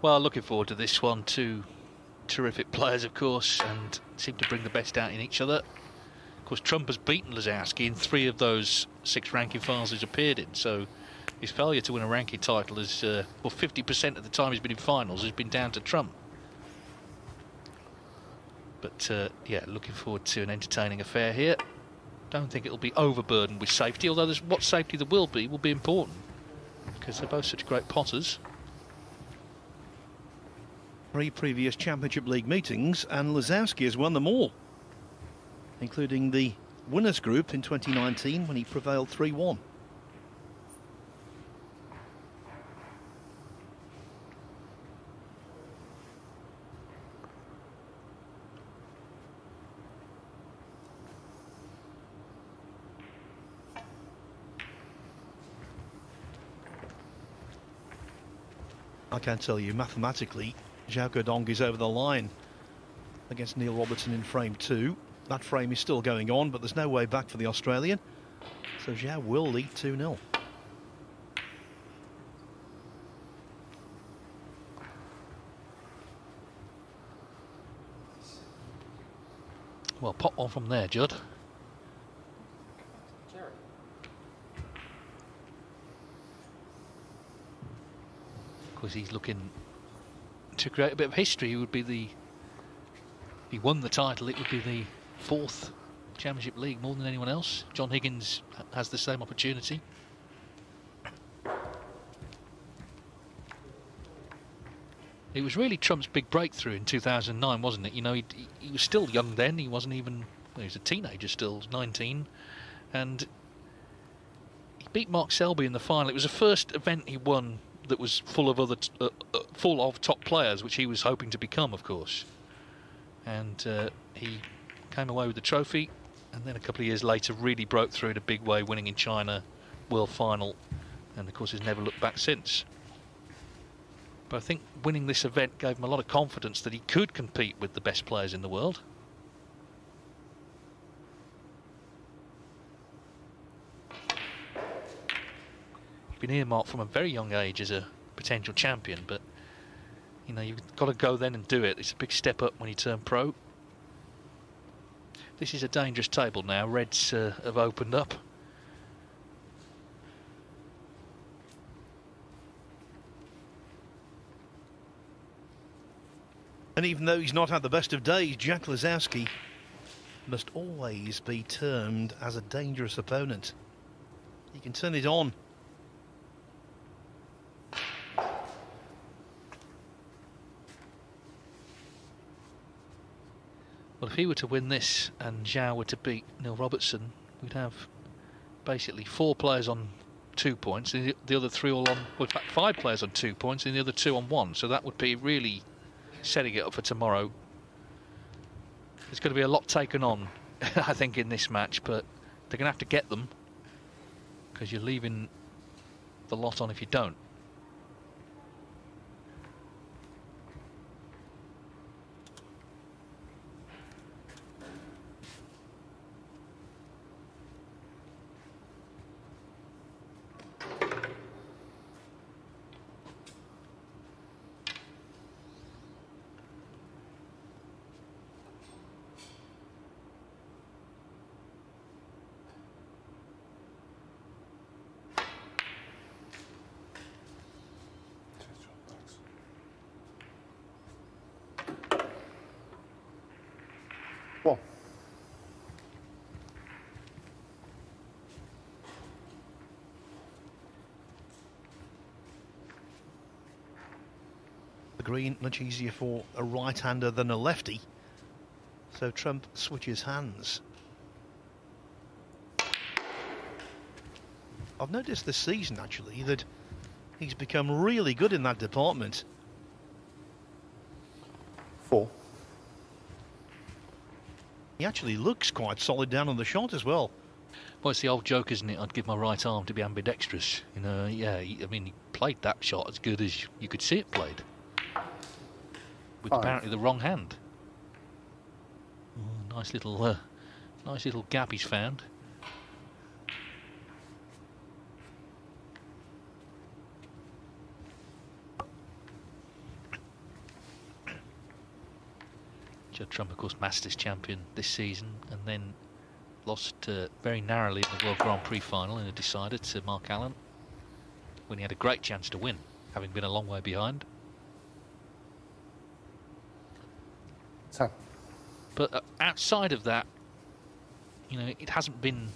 Well, looking forward to this one. Two terrific players, of course, and seem to bring the best out in each other. Of course, Trump has beaten Lisowski in 3 of those 6 ranking finals he's appeared in, so his failure to win a ranking title is, well, 50% of the time he's been in finals has been down to Trump. But, yeah, looking forward to an entertaining affair here. Don't think it'll be overburdened with safety, although what safety there will be important, because they're both such great potters. 3 previous Championship League meetings, and Lisowski has won them all, including the winners group in 2019 when he prevailed 3-1. I can tell you, mathematically, Zhao Guodong is over the line against Neil Robertson in frame 2. That frame is still going on, but there's no way back for the Australian. So Zhao will lead 2-0. Well, pop one from there, Judd. Of course, he's looking to create a bit of history. He would be if he won the title, it would be the 4th Championship League, more than anyone else. John Higgins has the same opportunity. It was really Trump's big breakthrough in 2009, wasn't it? You know, he was still young then. He wasn't even, well, he was a teenager still, 19, and he beat Mark Selby in the final. It was the first event he won that was full of top players, which he was hoping to become, of course. And he came away with the trophy, and then a couple of years later really broke through in a big way, winning in China, world final, and of course has never looked back since. But I think winning this event gave him a lot of confidence that he could compete with the best players in the world. He's been earmarked from a very young age as a potential champion, but you know, you've got to go then and do it. It's a big step up when you turn pro. This is a dangerous table now. Reds have opened up. And even though he's not had the best of days, Jack Lisowski must always be termed as a dangerous opponent. He can turn it on. Well, if he were to win this and Zhao were to beat Neil Robertson, we'd have basically 4 players on 2 points, and the other 3 all on, well, in fact 5 players on 2 points and the other 2 on 1. So that would be really setting it up for tomorrow. There's going to be a lot taken on, I think, in this match, but they're going to have to get them, because you're leaving the lot on if you don't. Well, The green much easier for a right-hander than a lefty, so Trump switches hands. I've noticed this season actually that he's become really good in that department. 4. He actually looks quite solid down on the shot as well. Well, it's the old joke, isn't it? I'd give my right arm to be ambidextrous. You know, yeah, I mean, he played that shot as good as you could see it played, with apparently the wrong hand. Oh, nice little gap he's found. Judd Trump, of course, Masters champion this season, and then lost very narrowly in the World Grand Prix final in a decider to Mark Allen, when he had a great chance to win, having been a long way behind. 10. But outside of that, you know, it hasn't been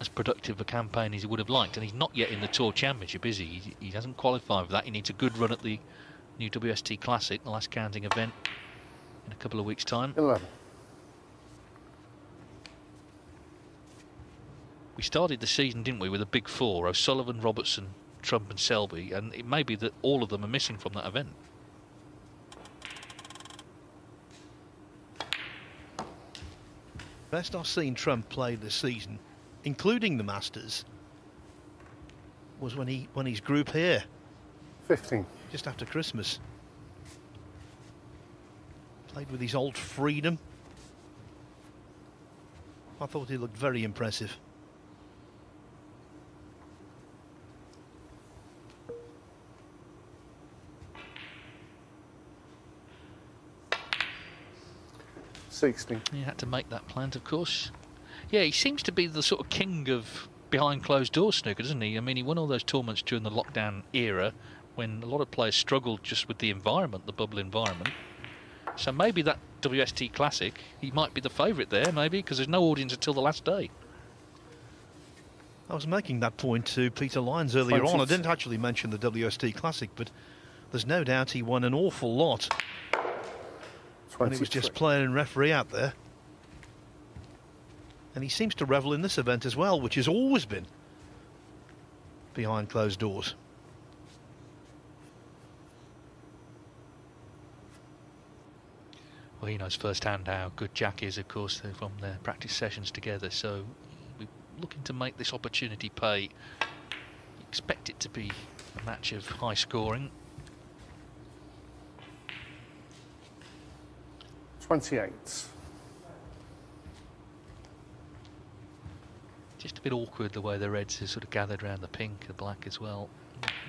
as productive a campaign as he would have liked, and he's not yet in the Tour Championship, is he? He hasn't qualified for that. He needs a good run at the new WST Classic, the last counting event, in a couple of weeks' time. 11. We started the season, didn't we, with a big four: O'Sullivan, Robertson, Trump and Selby, and it may be that all of them are missing from that event. Best I've seen Trump play this season, including the Masters, was when he's group here 15. just after Christmas. Played with his old freedom. I thought he looked very impressive. He had to make that plant, of course. Yeah, he seems to be the sort of king of behind closed doors snooker, doesn't he? I mean, he won all those tournaments during the lockdown era when a lot of players struggled just with the environment, the bubble environment. So maybe that WST Classic, he might be the favourite there, maybe, because there's no audience until the last day. I was making that point to Peter Lyons earlier on. I didn't actually mention the WST Classic, but there's no doubt he won an awful lot when he was just player and referee out there. And he seems to revel in this event as well, which has always been behind closed doors. Well, he knows firsthand how good Jack is, of course, from their practice sessions together. So we're looking to make this opportunity pay. Expect it to be a match of high scoring. 28. Just a bit awkward the way the reds are sort of gathered around the pink, the black as well.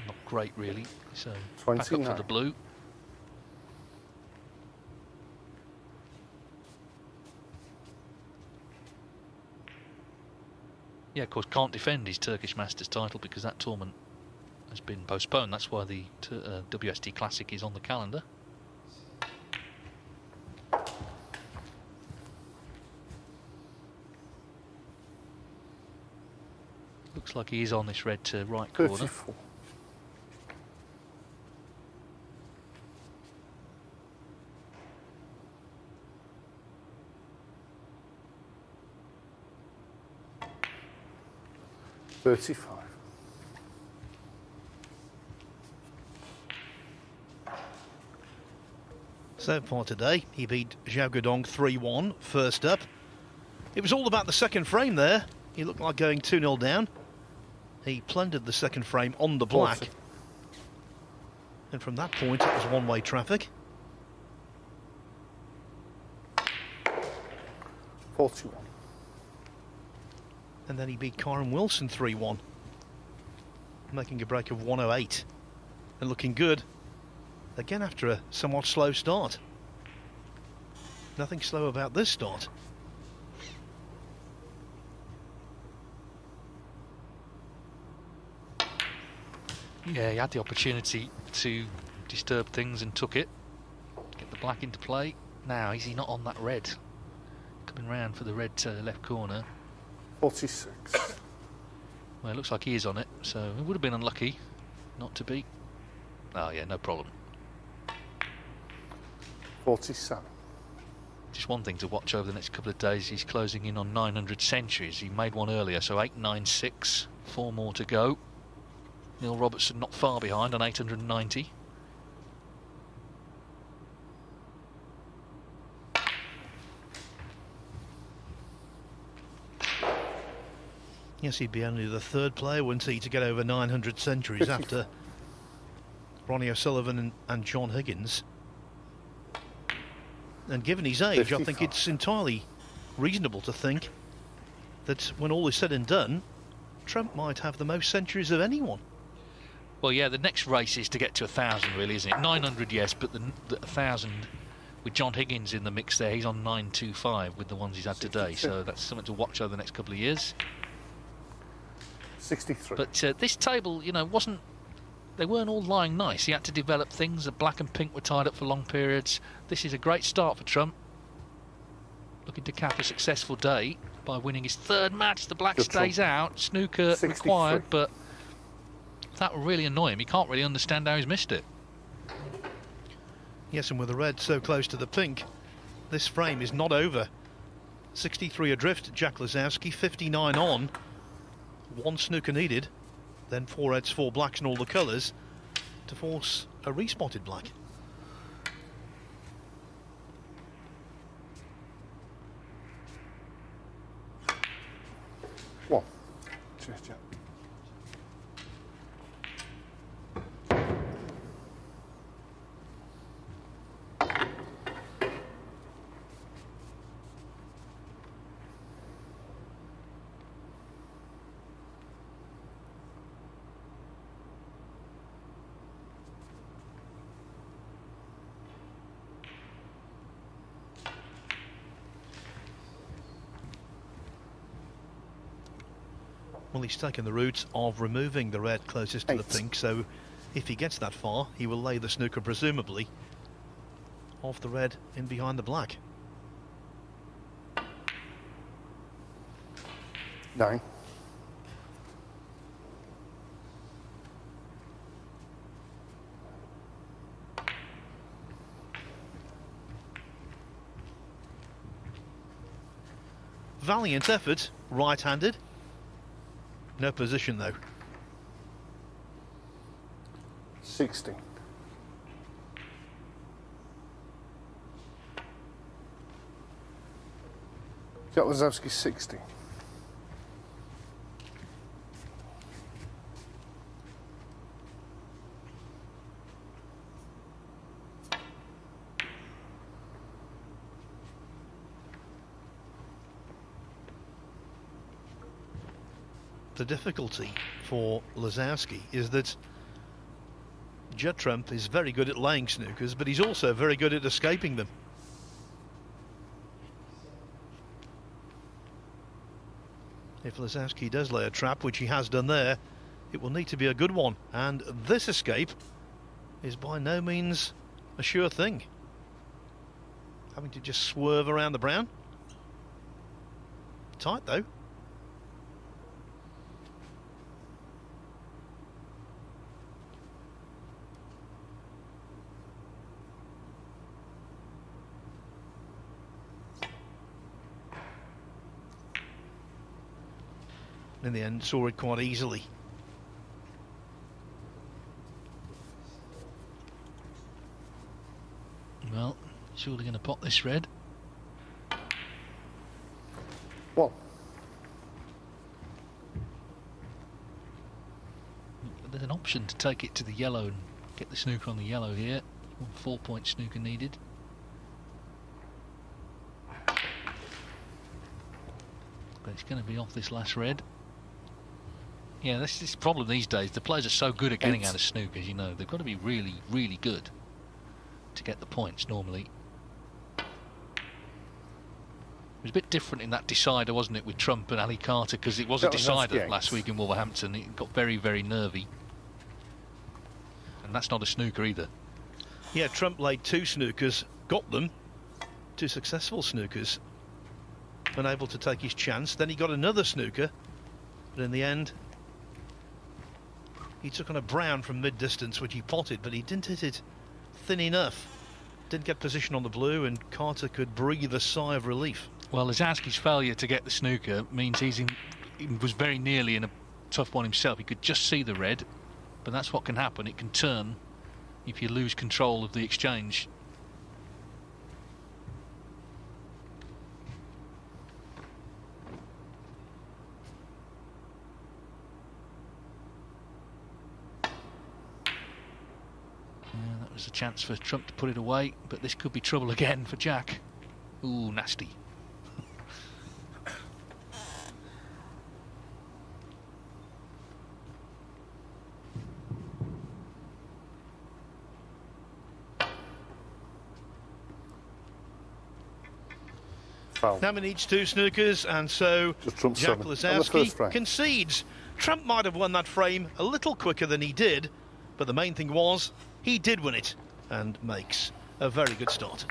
Not great, really. So 29. Back up for the blue. Yeah, of course, can't defend his Turkish Masters title because that tournament has been postponed. That's why the WST Classic is on the calendar. Looks like he is on this red to right corner. 34. So far today, he beat Zhao Guodong 3-1 first up. It was all about the second frame there. He looked like going 2-0 down. He plundered the second frame on the black. 40. And from that point, it was one-way traffic. 41. And then he beat Kyron Wilson 3-1, making a break of 108 and looking good again after a somewhat slow start. Nothing slow about this start. Yeah, he had the opportunity to disturb things and took it. Get the black into play. Now, is he not on that red? Coming round for the red left corner. 46. Well, it looks like he is on it, so it would have been unlucky not to be. Oh yeah, no problem. 47. Just one thing to watch over the next couple of days, he's closing in on 900 centuries. He made one earlier, so 896, 4 more to go. Neil Robertson not far behind on 890. Yes, he'd be only the third player, wouldn't he, to get over 900 centuries after Ronnie O'Sullivan and John Higgins. And given his age, 55. I think it's entirely reasonable to think that when all is said and done, Trump might have the most centuries of anyone. Well, yeah, the next race is to get to 1,000, really, isn't it? 900, yes, but the 1,000 with John Higgins in the mix there. He's on 9.25 with the ones he's had today, 62. so that's something to watch over the next couple of years. 63. But this table, you know, they weren't all lying nice. He had to develop things. The black and pink were tied up for long periods. This is a great start for Trump. Looking to cap a successful day by winning his third match. The black Good stays Trump. out. Snooker 63. required, but that will really annoy him. He can't really understand how he's missed it. Yes, and with the red so close to the pink, this frame is not over. 63 adrift, Jack Lisowski, 59 on. 1 snooker needed, then 4 reds, 4 blacks and all the colours to force a respotted black. One. Cheers, Jack. Well, he's taken the route of removing the red closest to the 8. pink, so if he gets that far, he will lay the snooker, presumably, off the red in behind the black. 9. Valiant effort, right-handed. No position, though. 60. Jack Lisowski 60. The difficulty for Lisowski is that Judd Trump is very good at laying snookers, but he's also very good at escaping them. If Lisowski does lay a trap, which he has done there, it will need to be a good one, and this escape is by no means a sure thing. Having to just swerve around the brown. Tight though. In the end, saw it quite easily. Well, surely going to pot this red. 1. There's an option to take it to the yellow and get the snooker on the yellow here. 1 4-point snooker needed. But it's going to be off this last red. Yeah, this is the problem these days. The players are so good at getting 8. out of snookers, you know. They've got to be really, really good to get the points normally. It was a bit different in that decider, wasn't it, with Trump and Ali Carter, because it was a That was decider 98. last week in Wolverhampton. It got very, very nervy. And that's not a snooker either. Yeah, Trump laid 2 snookers, got them, 2 successful snookers, unable to take his chance. Then he got another snooker, but in the end, he took on a brown from mid-distance, which he potted, but he didn't hit it thin enough. Didn't get position on the blue, and Carter could breathe a sigh of relief. Well, Lisowski's failure to get the snooker means he was very nearly in a tough one himself. He could just see the red, but that's what can happen. It can turn if you lose control of the exchange. That was a chance for Trump to put it away, but this could be trouble again for Jack. Ooh, nasty. Foul. Now he needs 2 snookers, and so Just Trump Jack 7 on the first Lisowski frame. concedes. Trump might have won that frame a little quicker than he did, but the main thing was he did win it and makes a very good start.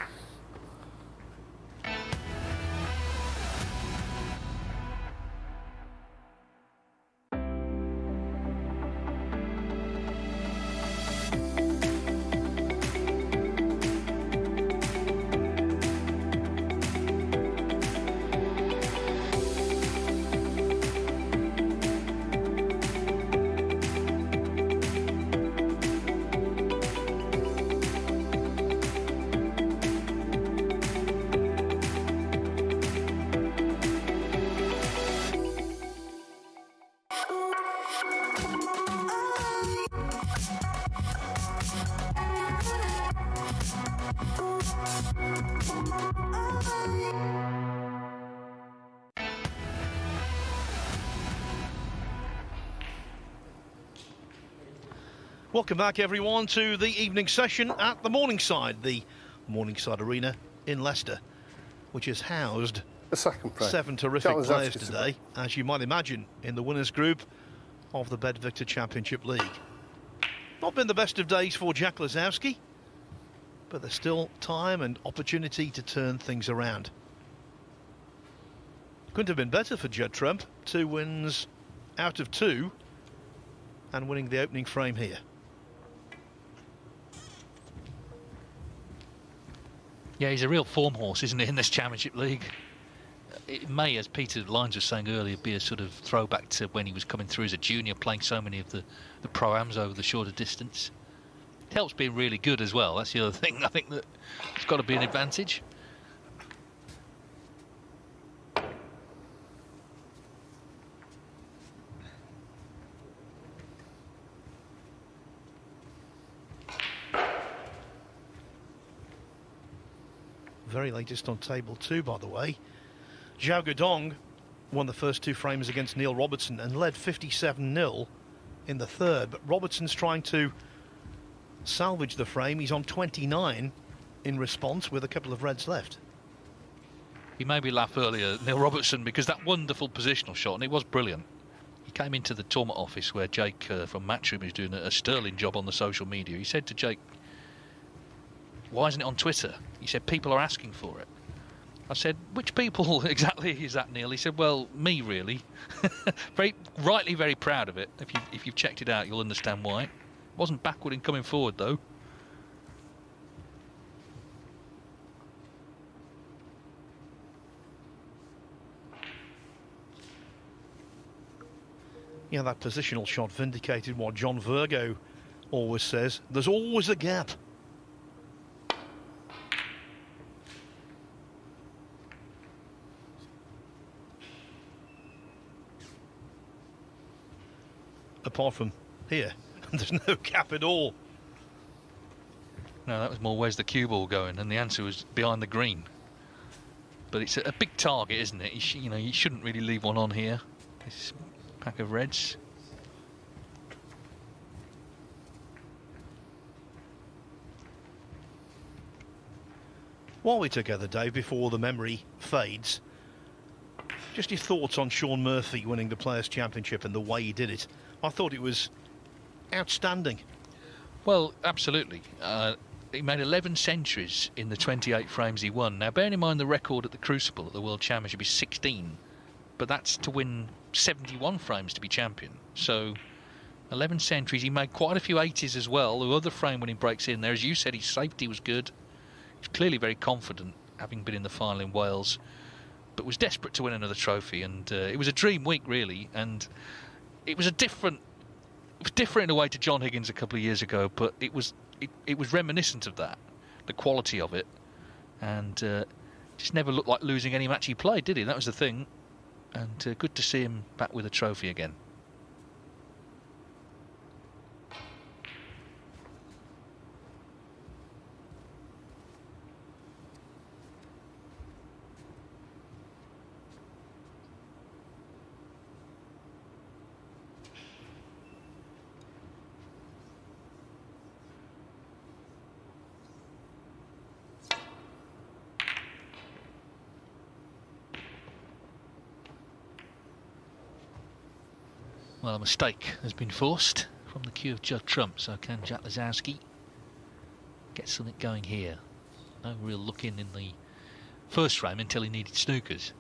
Welcome back, everyone, to the evening session at the Morningside, the Morningside Arena in Leicester, which has housed The second frame. 7 terrific Jack players Lisowski today, as you might imagine, in the winners group of the Bed Victor Championship League. Not been the best of days for Jack Lisowski, but there's still time and opportunity to turn things around. Couldn't have been better for Judd Trump. 2 wins out of 2 and winning the opening frame here. Yeah, he's a real form horse, isn't he, in this Championship League? It may, as Peter Lyons was saying earlier, be a sort of throwback to when he was coming through as a junior, playing so many of the pro-ams over the shorter distance. It helps being really good as well. That's the other thing. I think that it's got to be an advantage. Very latest on table 2, by the way. Zhao Guodong won the first 2 frames against Neil Robertson and led 57-0 in the third. But Robertson's trying to salvage the frame. He's on 29 in response with a couple of reds left. He made me laugh earlier, Neil Robertson, because that wonderful positional shot, and it was brilliant. He came into the tournament office where Jake from Matchroom is doing a sterling job on the social media. He said to Jake, "Why isn't it on Twitter?" He said, "People are asking for it." I said, "Which people exactly is that, Neil?" He said, "Well, me, really." Very rightly very proud of it. If you've checked it out, you'll understand why. It wasn't backward in coming forward, though. Yeah, that positional shot vindicated what John Virgo always says. There's always a gap. Apart from here, there's no gap at all. No, that was more where's the cue ball going, and the answer was behind the green. But it's a big target, isn't it? You know, you shouldn't really leave one on here. This pack of reds. While we're together, Dave, before the memory fades, just your thoughts on Shaun Murphy winning the Players' Championship and the way he did it. I thought it was outstanding. Well, absolutely. He made 11 centuries in the 28 frames he won. Now, bearing in mind the record at the Crucible at the World Championship is 16, but that's to win 71 frames to be champion. So, 11 centuries. He made quite a few 80s as well. The other frame winning breaks in there. As you said, his safety was good. He was clearly very confident, having been in the final in Wales, but was desperate to win another trophy. And it was a dream week, really. And it was different in a way to John Higgins a couple of years ago, but it was reminiscent of that, the quality of it, and just never looked like losing any match he played, did he? That was the thing, and good to see him back with a trophy again. Well, a mistake has been forced from the cue of Judd Trump, so can Jack Lisowski get something going here? No real look in the first frame until he needed snookers.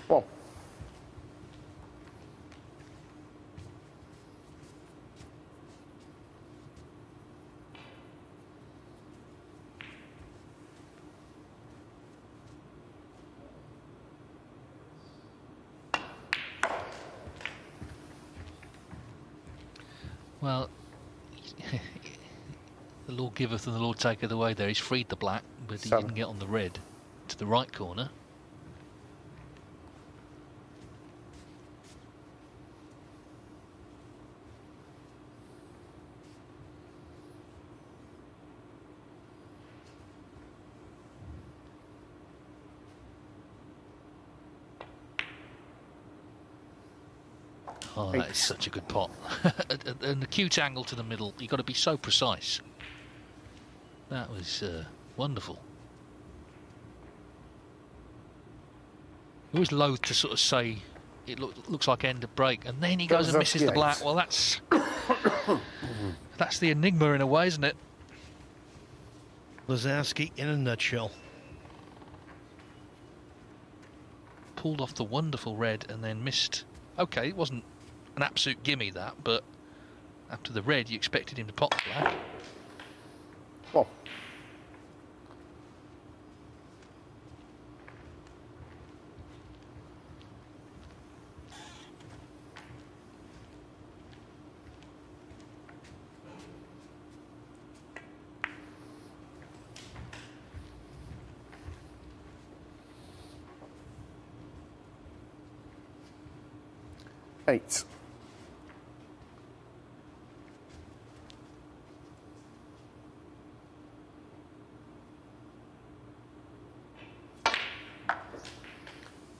One. Well, the Lord giveth and the Lord taketh away there. He's freed the black, but he didn't get on the red to the right corner. Oh, that is such a good pot. An acute angle to the middle. You've got to be so precise. That was wonderful. He was loath to sort of say it looks like end of break, and then he goes and misses the black. Well, that's the enigma in a way, isn't it? Lisowski in a nutshell. Pulled off the wonderful red and then missed. Okay, it wasn't an absolute gimme that, but after the red you expected him to pot the black. Well. Eight.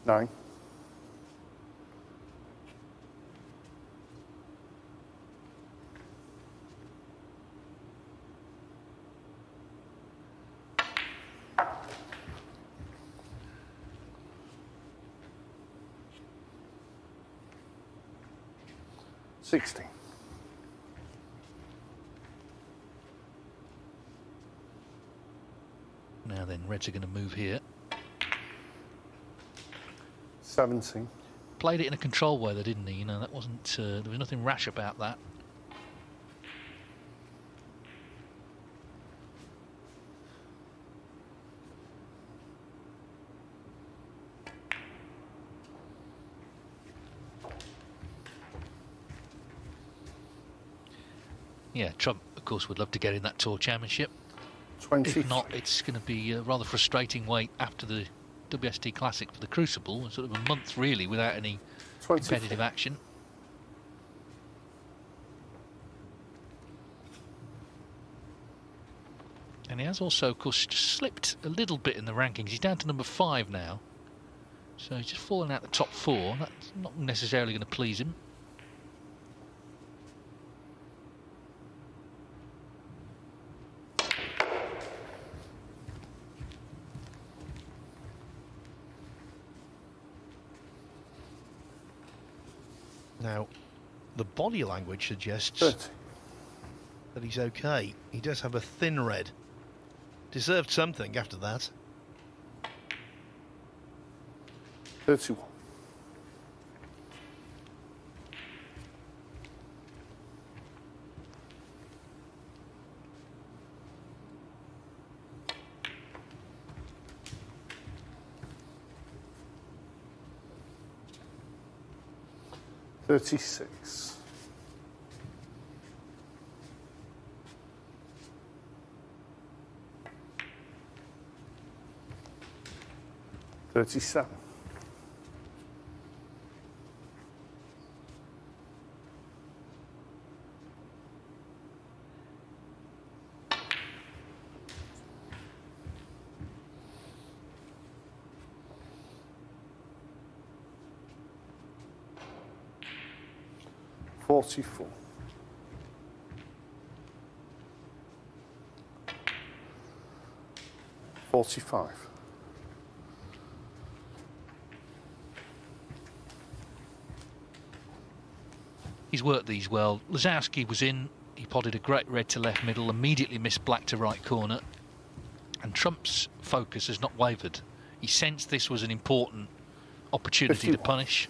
Nine. 60. Now then, reds are going to move here. 17. Played it in a control way, though, didn't he? You know, that wasn't. There was nothing rash about that. Yeah, Trump, of course, would love to get in that Tour Championship. 20. If not, it's going to be a rather frustrating wait after the WST Classic for the Crucible. Sort of a month, really, without any competitive action. And he has also, of course, just slipped a little bit in the rankings. He's down to number 5 now. So he's just fallen out the top 4. That's not necessarily going to please him. Now, the body language suggests 30. that he's okay. He does have a thin red. Deserved something after that. 31. $36. 37. 44. $45. He's worked these well. Lisowski was in. He potted a great red to left middle, immediately missed black to right corner. And Trump's focus has not wavered. He sensed this was an important opportunity 51. to punish.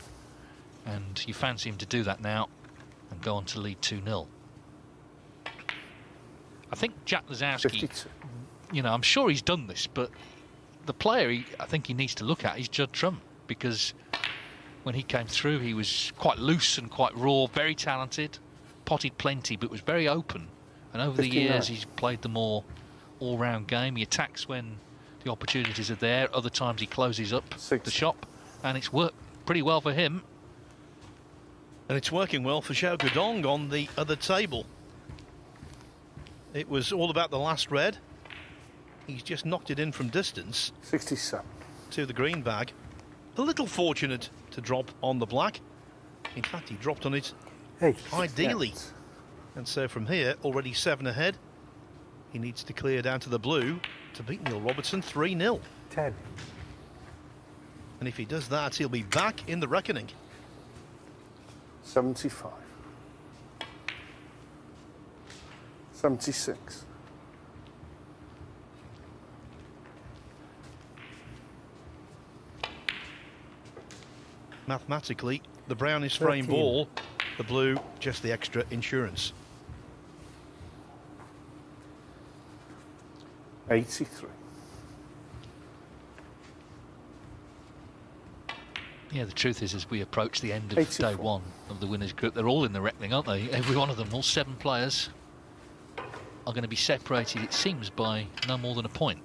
And you fancy him to do that now and go on to lead 2-0. I think Jack Lisowski, 52. you know, I'm sure he's done this, but the player I think he needs to look at is Judd Trump, because when he came through, he was quite loose and quite raw, very talented, potted plenty, but was very open. And over 59. the years, he's played the more all-round game. He attacks when the opportunities are there. Other times, he closes up 60. the shop, and it's worked pretty well for him. And it's working well for Zhao Guodong on the other table. It was all about the last red. He's just knocked it in from distance 67. to the green bag. A little fortunate to drop on the black. In fact, he dropped on it ideally. Yes. And so from here, already 7 ahead. He needs to clear down to the blue to beat Neil Robertson 3-0. 10. And if he does that, he'll be back in the reckoning. 75. 76. Mathematically, the brown is frame 13. ball, the blue just the extra insurance. 83. Yeah, the truth is, as we approach the end of 84. day one of the winners group, they're all in the reckoning, aren't they? Every one of them, all 7 players, are going to be separated, it seems, by no more than a point.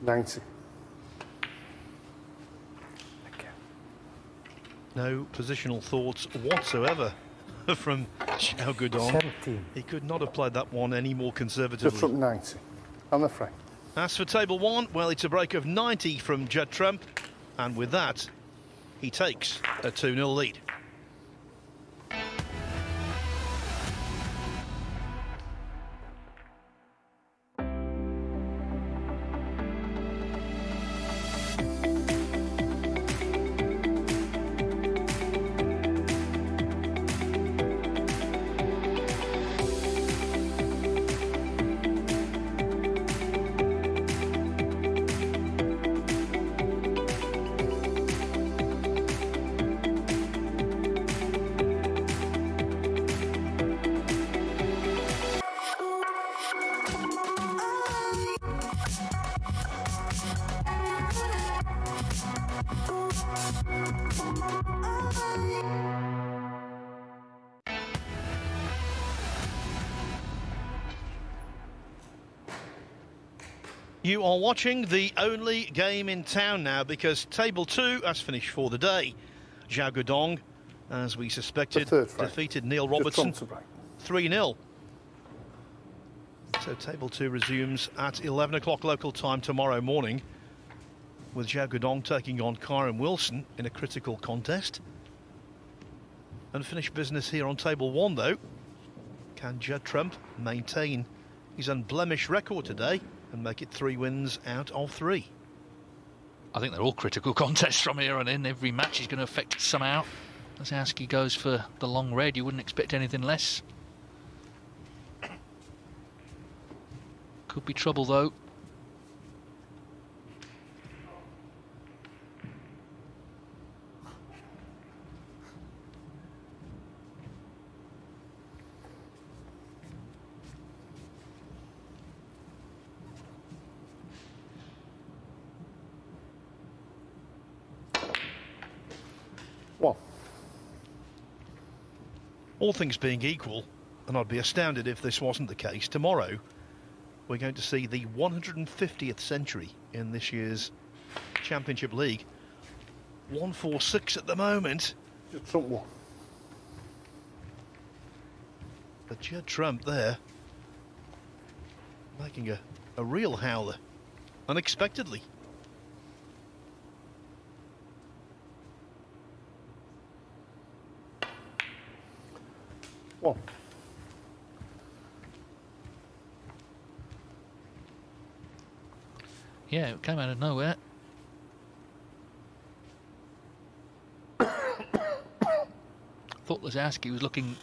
$90. No positional thoughts whatsoever from Zhao Guodong. 17. He could not have played that one any more Just conservatively. from 90. On the frame. As for table 1, well, it's a break of 90 from Judd Trump, and with that, he takes a 2-0 lead. You are watching the only game in town now, because table 2 has finished for the day. Zhao Guodong, as we suspected, The third frame. defeated Neil Just Robertson from to break. 3-0. So table 2 resumes at 11 o'clock local time tomorrow morning, with Zhao Guodong taking on Kyron Wilson in a critical contest. Unfinished business here on table 1, though. Can Judd Trump maintain his unblemished record today and make it 3 wins out of 3? I think they're all critical contests from here on in. Every match is going to affect it somehow. Lisowski goes for the long red. You wouldn't expect anything less. Could be trouble, though. One. All things being equal, and I'd be astounded if this wasn't the case, tomorrow we're going to see the 150th century in this year's Championship League. 146 at the moment. Just Trump 1. But Judd Trump there making a A real howler. Unexpectedly. One. Yeah, it came out of nowhere. Thought Lisowski was looking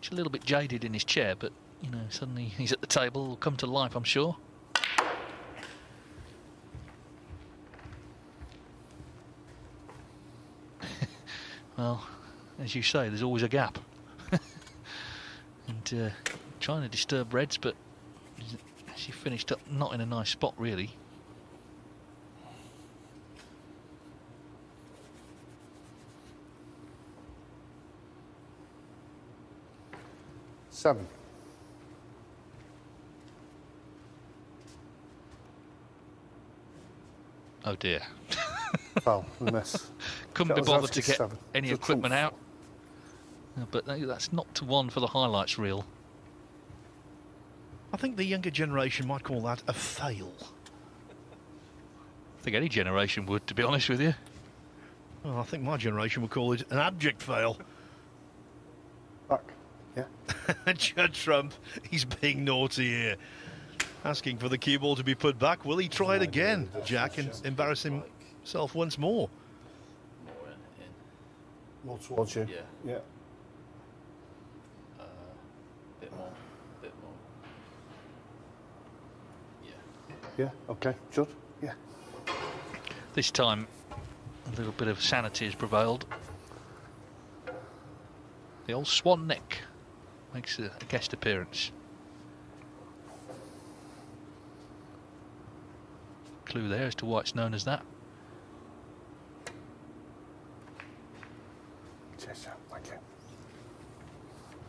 just a little bit jaded in his chair, but, you know, suddenly he's at the table. Will come to life, I'm sure. Well, as you say, there's always a gap. And trying to disturb Reds, but she finished up not in a nice spot, really. Seven. Oh dear. Foul. Miss. Couldn't be bothered to Lisowski's get 7. any It's a equipment trump. out. But that's not to one for the highlights reel. I think the younger generation might call that a fail. I think any generation would, to be honest with you. Well, I think my generation would call it an abject fail. Back. Yeah. Judd Trump, he's being naughty here. Asking for the cue ball to be put back. Will he try it again, Jack, and embarrass himself once more? More in. More towards you. Yeah. Yeah. Bit more. Bit more. Yeah. Yeah. Okay. Judd. Yeah. This time, a little bit of sanity has prevailed. The old swan neck makes a guest appearance. Clue there as to why it's known as that. Cheers, Jack. Thank you.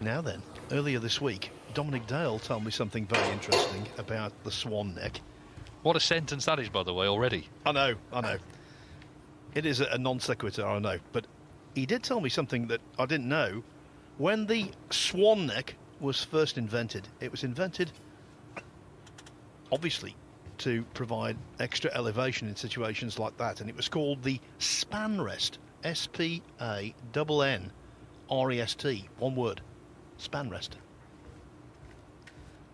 Now then, earlier this week, Dominic Dale told me something very interesting about the swan neck. What a sentence that is, by the way, already. I know. It is a non sequitur, I know. But he did tell me something that I didn't know. When the swan neck was first invented, it was invented, obviously, to provide extra elevation in situations like that. And it was called the span rest. S-P-A-N-N-R-E-S-T. One word. Span rest.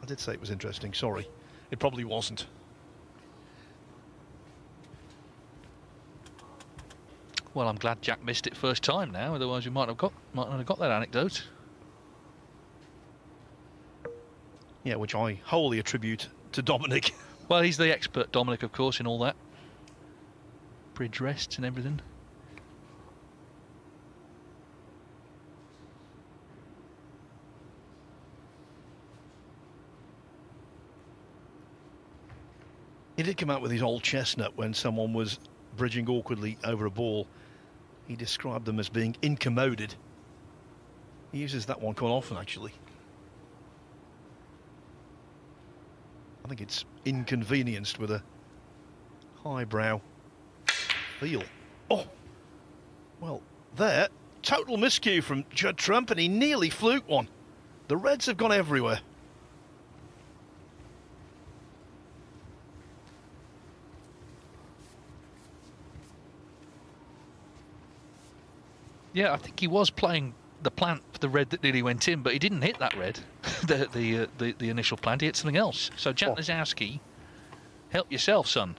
I did say it was interesting, sorry. It probably wasn't. Well, I'm glad Jack missed it first time now, otherwise we might not have got that anecdote. Yeah, which I wholly attribute to Dominic. Well, he's the expert, Dominic, of course, in all that. Bridge rests and everything. He did come out with his old chestnut when someone was bridging awkwardly over a ball. He described them as being incommoded. He uses that one quite often, actually. I think it's inconvenienced with a highbrow feel. Oh, well, there, total miscue from Judd Trump, and he nearly fluked one. The Reds have gone everywhere. Yeah, I think he was playing the plant for the red that nearly went in, but he didn't hit that red, the initial plant. He hit something else. So Jack Lisowski, help yourself, son.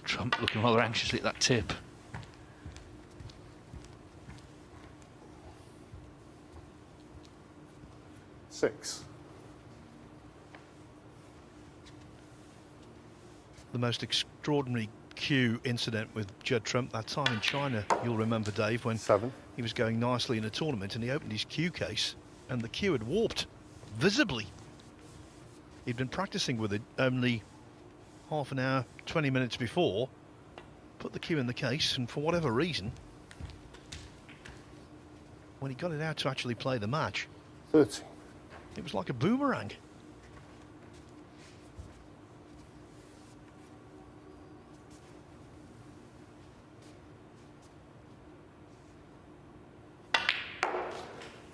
Trump looking rather anxiously at that tip. Six. The most extraordinary cue incident with Judd Trump that time in China, you'll remember, Dave, when 7. he was going nicely in a tournament and he opened his cue case and the cue had warped visibly. He'd been practicing with it only half an hour, 20 minutes before, put the cue in the case, and for whatever reason, when he got it out to actually play the match, 30. it was like a boomerang.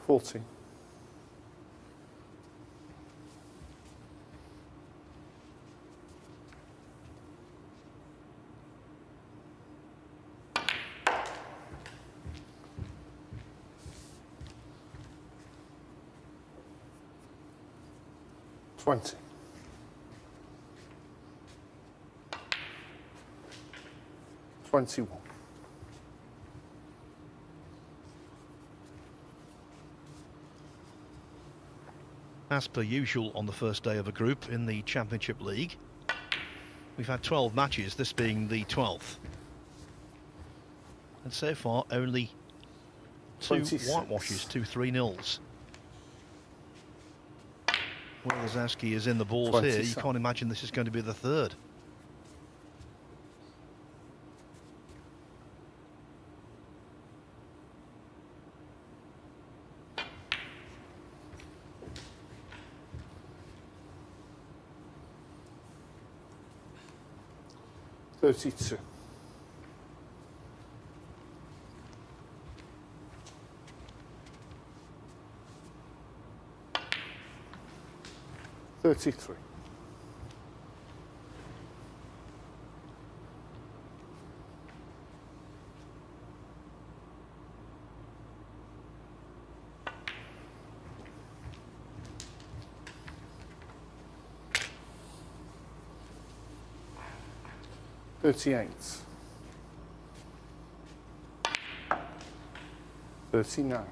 14. $20. $21. As per usual on the first day of a group in the Championship League, we've had 12 matches, this being the 12th. And so far only 2 26. whitewashes, 2 3-0s. Well, Lisowski is in the balls here. You 27. can't imagine this is going to be the third. $32. $33. $38. $39.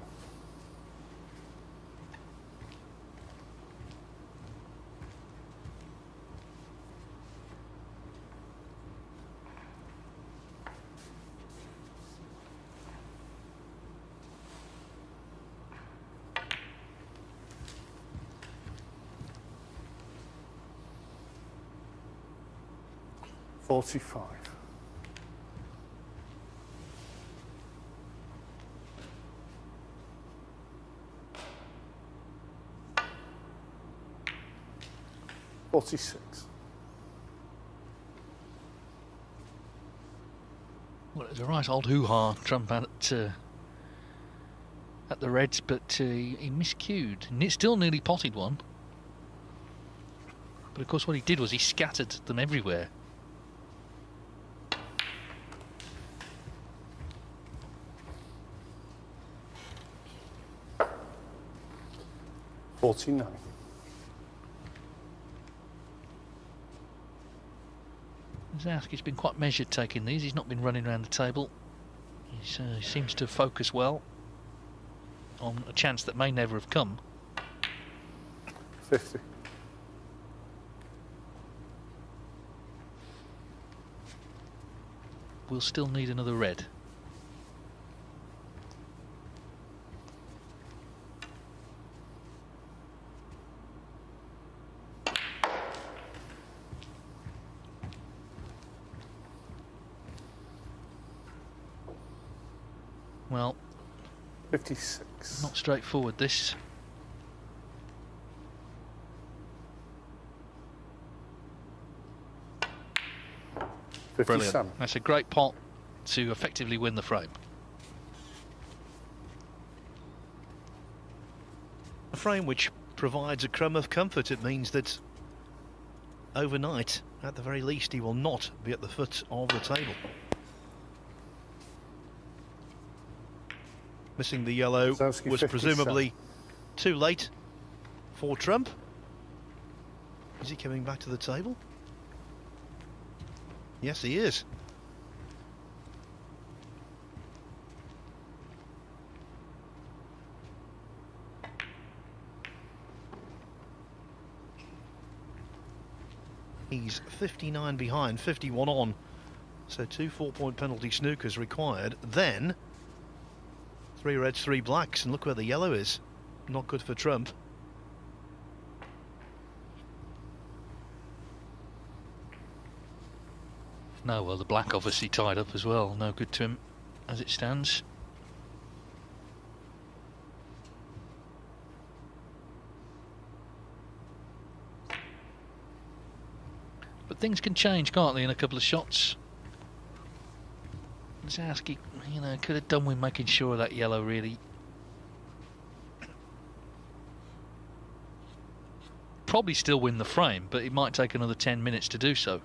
$45. $46. Well, it was a right old hoo-ha, Trump at the Reds, but he miscued. And it still nearly potted one. But of course what he did was he scattered them everywhere. $49. Lisowski's been quite measured taking these. He's not been running around the table. He seems to focus well on a chance that may never have come. 50. We'll still need another red. Well, 56. not straightforward this. Brilliant. 57. That's a great pot to effectively win the frame. A frame which provides a crumb of comfort. It means that overnight, at the very least, he will not be at the foot of the table. Missing the yellow Lisowski, was 57. presumably too late for Trump. Is he coming back to the table? Yes, he is. He's 59 behind, 51 on. So 2 4-point penalty snookers required. Then 3 reds, 3 blacks, and look where the yellow is. Not good for Trump. No, well, the black obviously tied up as well. No good to him as it stands. But things can change, can't they, in a couple of shots? Lisowski, you know, could have done with making sure of that yellow, really. could probably still win the frame, but it might take another 10 minutes to do so.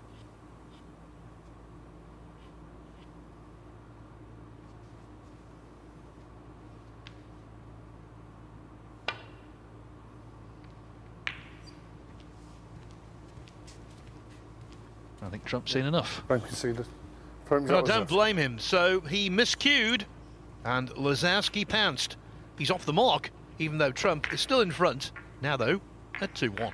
I think Trump's seen enough. Frame conceded. Frame And I don't blame him. So he miscued, and Lisowski pounced. He's off the mark, even though Trump is still in front. Now, though, at 2-1.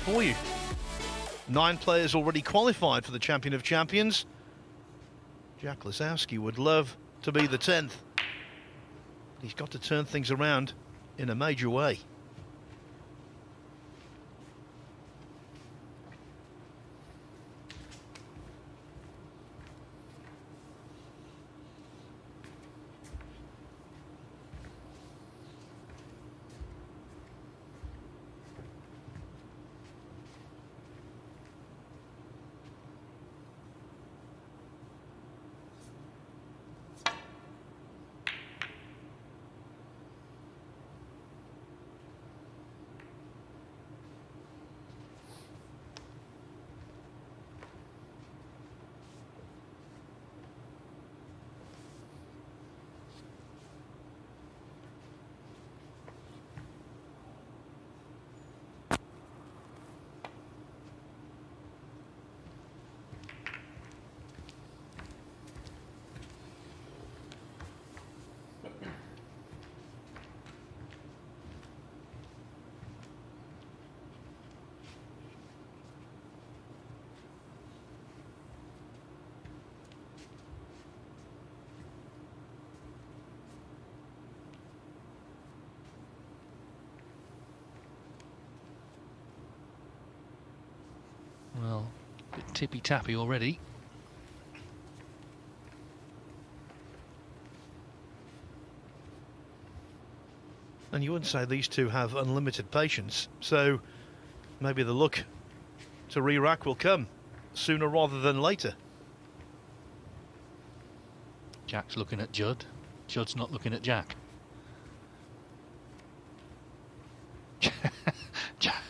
For you. 9 players already qualified for the Champion of Champions. Jack Lisowski would love to be the 10th. He's got to turn things around in a major way. Well, a bit tippy-tappy already. And you wouldn't say these two have unlimited patience, so maybe the look to re-rack will come sooner rather than later. Jack's looking at Judd. Judd's not looking at Jack.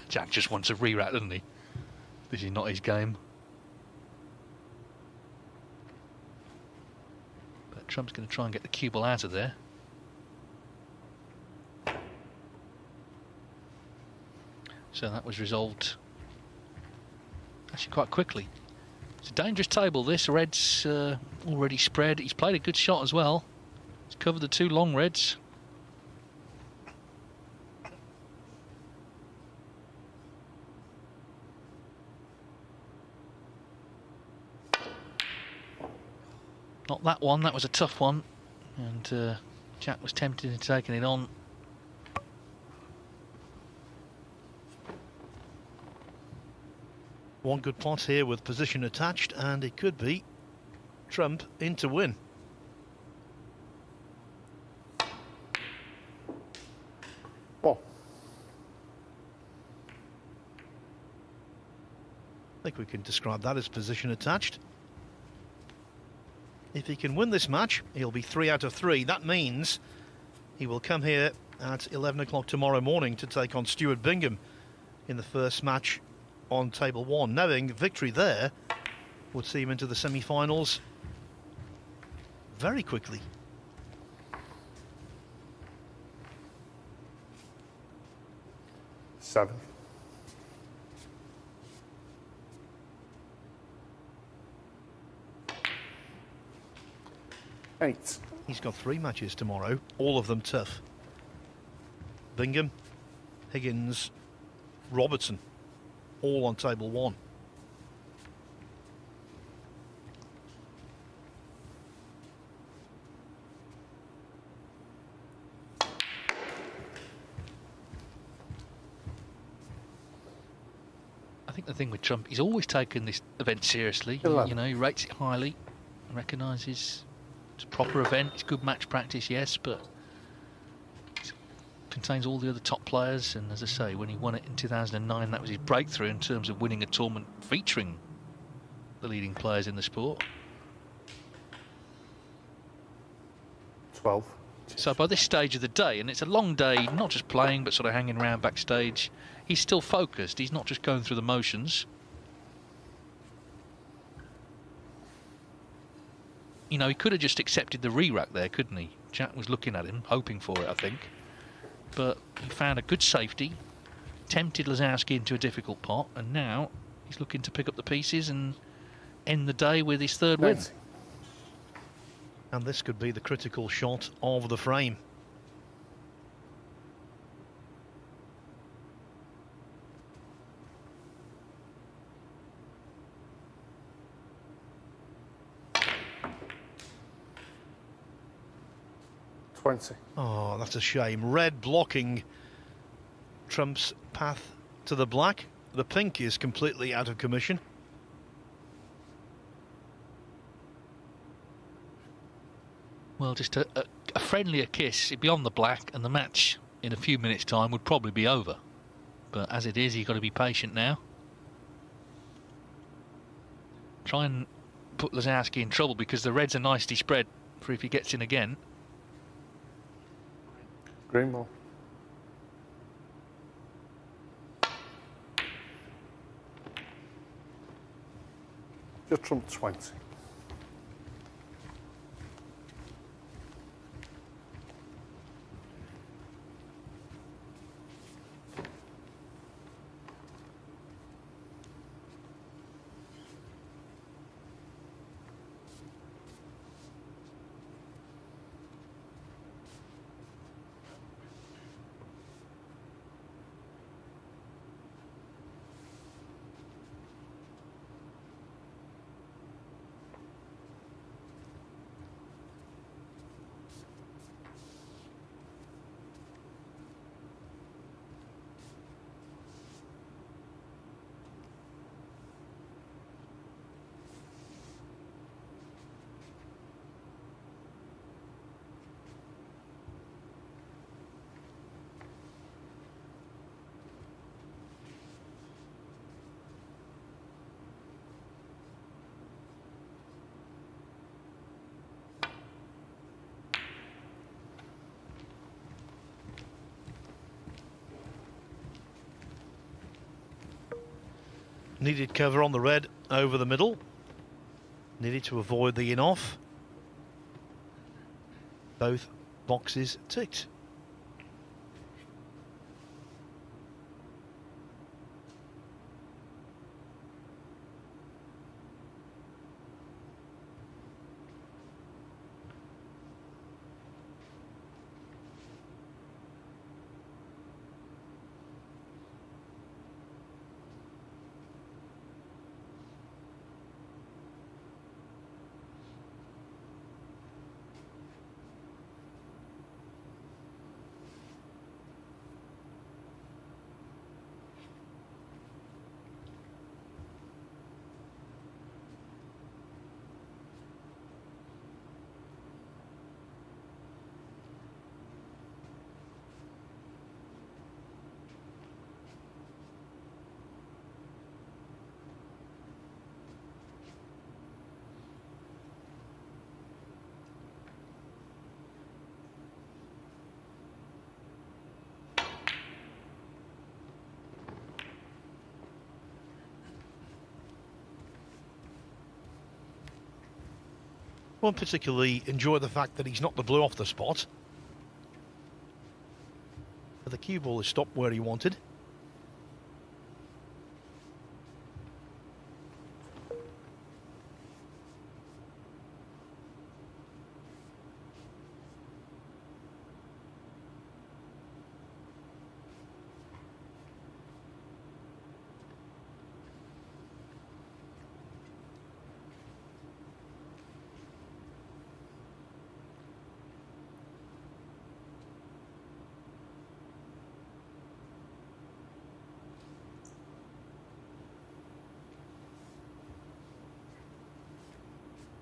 Jack just wants a re-rack, doesn't he? This is not his game. But Trump's going to try and get the cue ball out of there. So that was resolved actually quite quickly. It's a dangerous table, this. Red's already spread. He's played a good shot as well. He's covered the 2 long reds. Not that one, that was a tough one. And Jack was tempted in taking it on. One good pot here with position attached, and it could be Trump in to win. Well, I think we can describe that as position attached. If he can win this match, he'll be 3 out of 3. That means he will come here at 11 o'clock tomorrow morning to take on Stuart Bingham in the first match on table 1. Knowing victory there would see him into the semi-finals very quickly. seven. 8. He's got 3 matches tomorrow, all of them tough. Bingham, Higgins, Robertson, all on table 1. I think the thing with Trump, he's always taken this event seriously. Good lad. You know, he rates it highly, recognises it's a proper event. It's good match practice, yes, but it contains all the other top players. And as I say, when he won it in 2009, that was his breakthrough in terms of winning a tournament featuring the leading players in the sport. 12. So by this stage of the day, and it's a long day, not just playing, but sort of hanging around backstage, he's still focused. He's not just going through the motions. You know, he could have just accepted the re-rack there, couldn't he? Jack was looking at him, hoping for it, I think. But he found a good safety, tempted Lisowski into a difficult pot, and now he's looking to pick up the pieces and end the day with his 3rd win. Nice. And this could be the critical shot of the frame. Oh, that's a shame. Red blocking Trump's path to the black. The pink is completely out of commission. Well, just a friendlier kiss beyond the black, and the match in a few minutes' time would probably be over. But as it is, you've got to be patient now. Try and put Lisowski in trouble, because the reds are nicely spread for if he gets in again. Green ball. Just Trump 20. Needed cover on the red over the middle. Needed to avoid the in-off. Both boxes ticked. Won't particularly enjoy the fact that he's knocked the blue off the spot. But the cue ball has stopped where he wanted.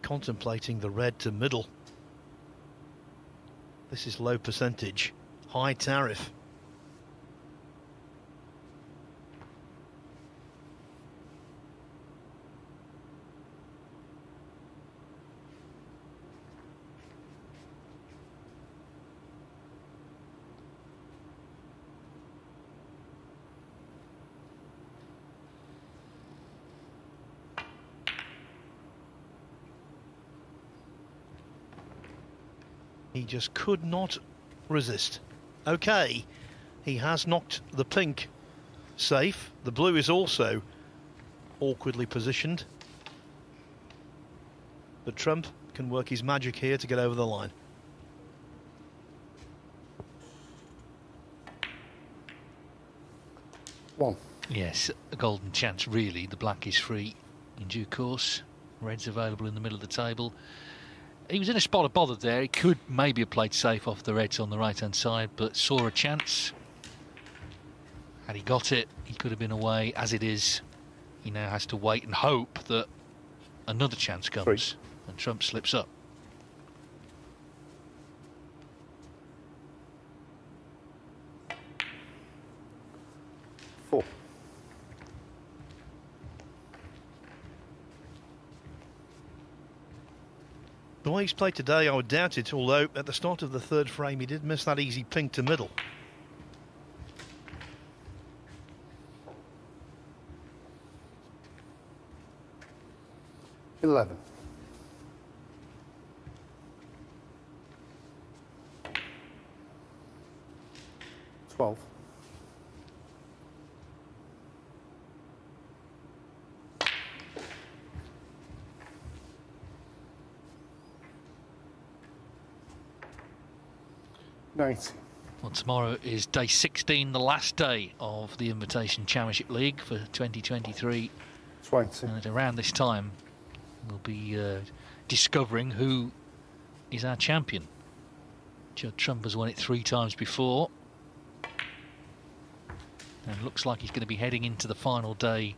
contemplating the red to middle. This is low percentage, high tariff. He just could not resist. Okay, he has knocked the pink safe. The blue is also awkwardly positioned. But Trump can work his magic here to get over the line. One. Yes, a golden chance really. The black is free in due course. Red's available in the middle of the table. He was in a spot of bother there. He could maybe have played safe off the reds on the right-hand side, but saw a chance. Had he got it, he could have been away. As it is, he now has to wait and hope that another chance comes and Trump slips up. Four. The way he's played today, I would doubt it, although at the start of the third frame he did miss that easy pink to middle. $11. $12. $90. Well, tomorrow is day 16, the last day of the Invitation Championship League for 2023. $20. And at around this time, we'll be discovering who is our champion. Judd Trump has won it 3 times before. And looks like he's going to be heading into the final day,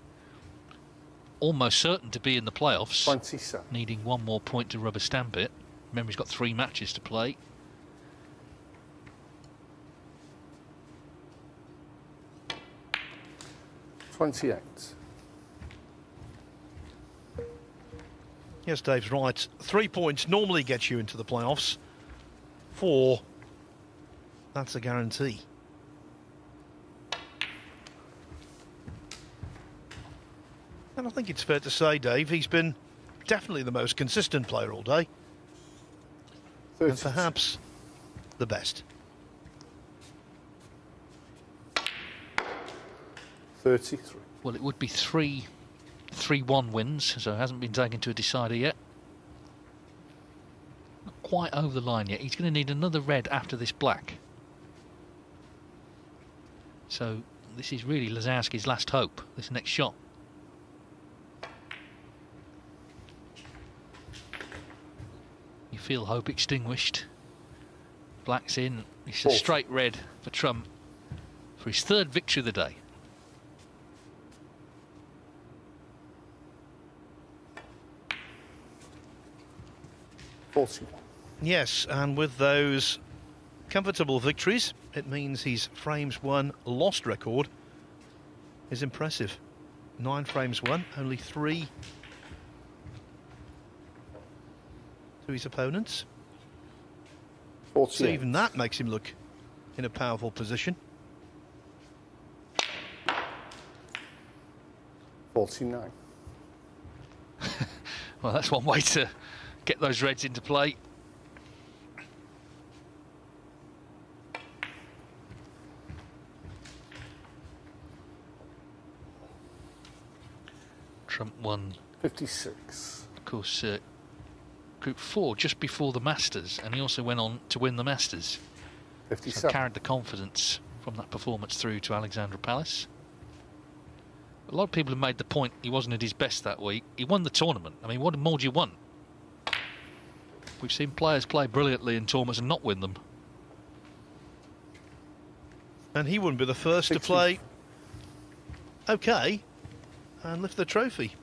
almost certain to be in the playoffs. 27. Needing one more point to rubber stamp it. Remember, he's got 3 matches to play. $28. Yes, Dave's right. 3 points normally gets you into the playoffs. 4, that's a guarantee. And I think it's fair to say, Dave, he's been definitely the most consistent player all day. 32. And perhaps the best. 33. Well, it would be 3-1 wins, so it hasn't been taken to a decider yet. Not quite over the line yet. He's going to need another red after this black. So this is really Lisowski's last hope, this next shot. You feel hope extinguished. Black's in. It's a straight red for Trump for his 3rd victory of the day. $41. Yes, and with those comfortable victories, it means his frames won lost record is impressive. 9 frames won, only 3 to his opponents. 48. So even that makes him look in a powerful position. 49. Well, that's one way to get those reds into play. Trump won, 56. of course, Group 4 just before the Masters, and he also went on to win the Masters. 57. So carried the confidence from that performance through to Alexandra Palace. A lot of people have made the point he wasn't at his best that week. He won the tournament. I mean, what more do you want? We've seen players play brilliantly in tournaments and not win them. And he wouldn't be the first to play okay and lift the trophy.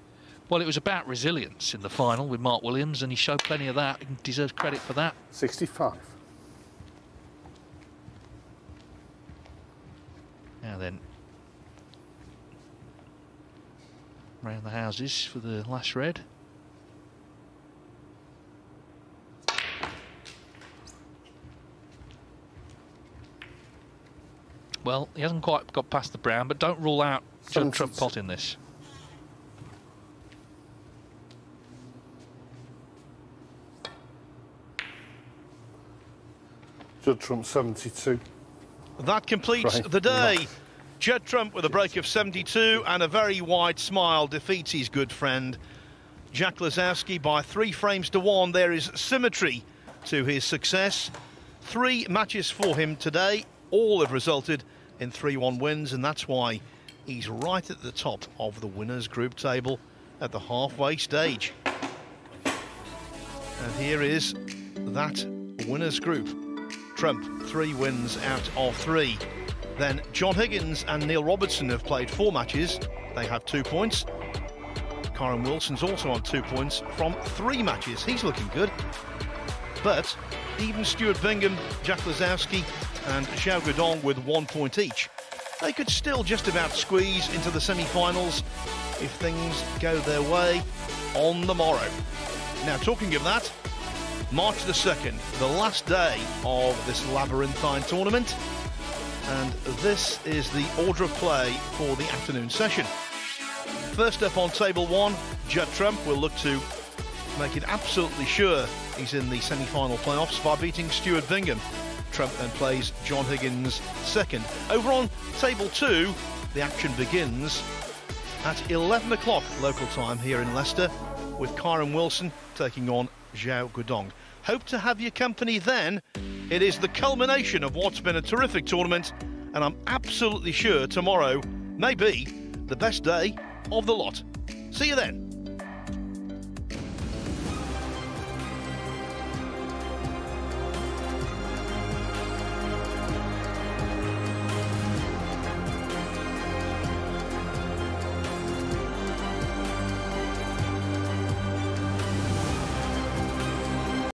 Well, it was about resilience in the final with Mark Williams, and he showed plenty of that. He deserves credit for that. 65. Now then, round the houses for the last red. Well, he hasn't quite got past the brown, but don't rule out Judd Trump pot in this. Judd Trump 72. That completes Right. the day. Judd Trump with a break of 72 and a very wide smile defeats his good friend Jack Lisowski by 3 frames to 1. There is symmetry to his success. 3 matches for him today. All have resulted in 3-1 wins, and that's why he's right at the top of the winners' group table at the halfway stage. And here is that winners' group. Trump, 3 wins out of 3. Then John Higgins and Neil Robertson have played 4 matches. They have 2 points. Karen Wilson's also on 2 points from 3 matches. He's looking good. But even Stuart Bingham, Jack Lisowski and Xiao Guodong with 1 point each. They could still just about squeeze into the semi-finals if things go their way on the morrow. Now, talking of that, March the 2nd, the last day of this labyrinthine tournament, and this is the order of play for the afternoon session. First up on table 1, Judd Trump will look to make it absolutely sure he's in the semi-final playoffs by beating Stuart Bingham. Trump then plays John Higgins second. Over on table 2, the action begins at 11 o'clock local time here in Leicester, with Karen Wilson taking on Xiao Guodong. Hope to have your company then. It is the culmination of what's been a terrific tournament, and I'm absolutely sure tomorrow may be the best day of the lot. See you then.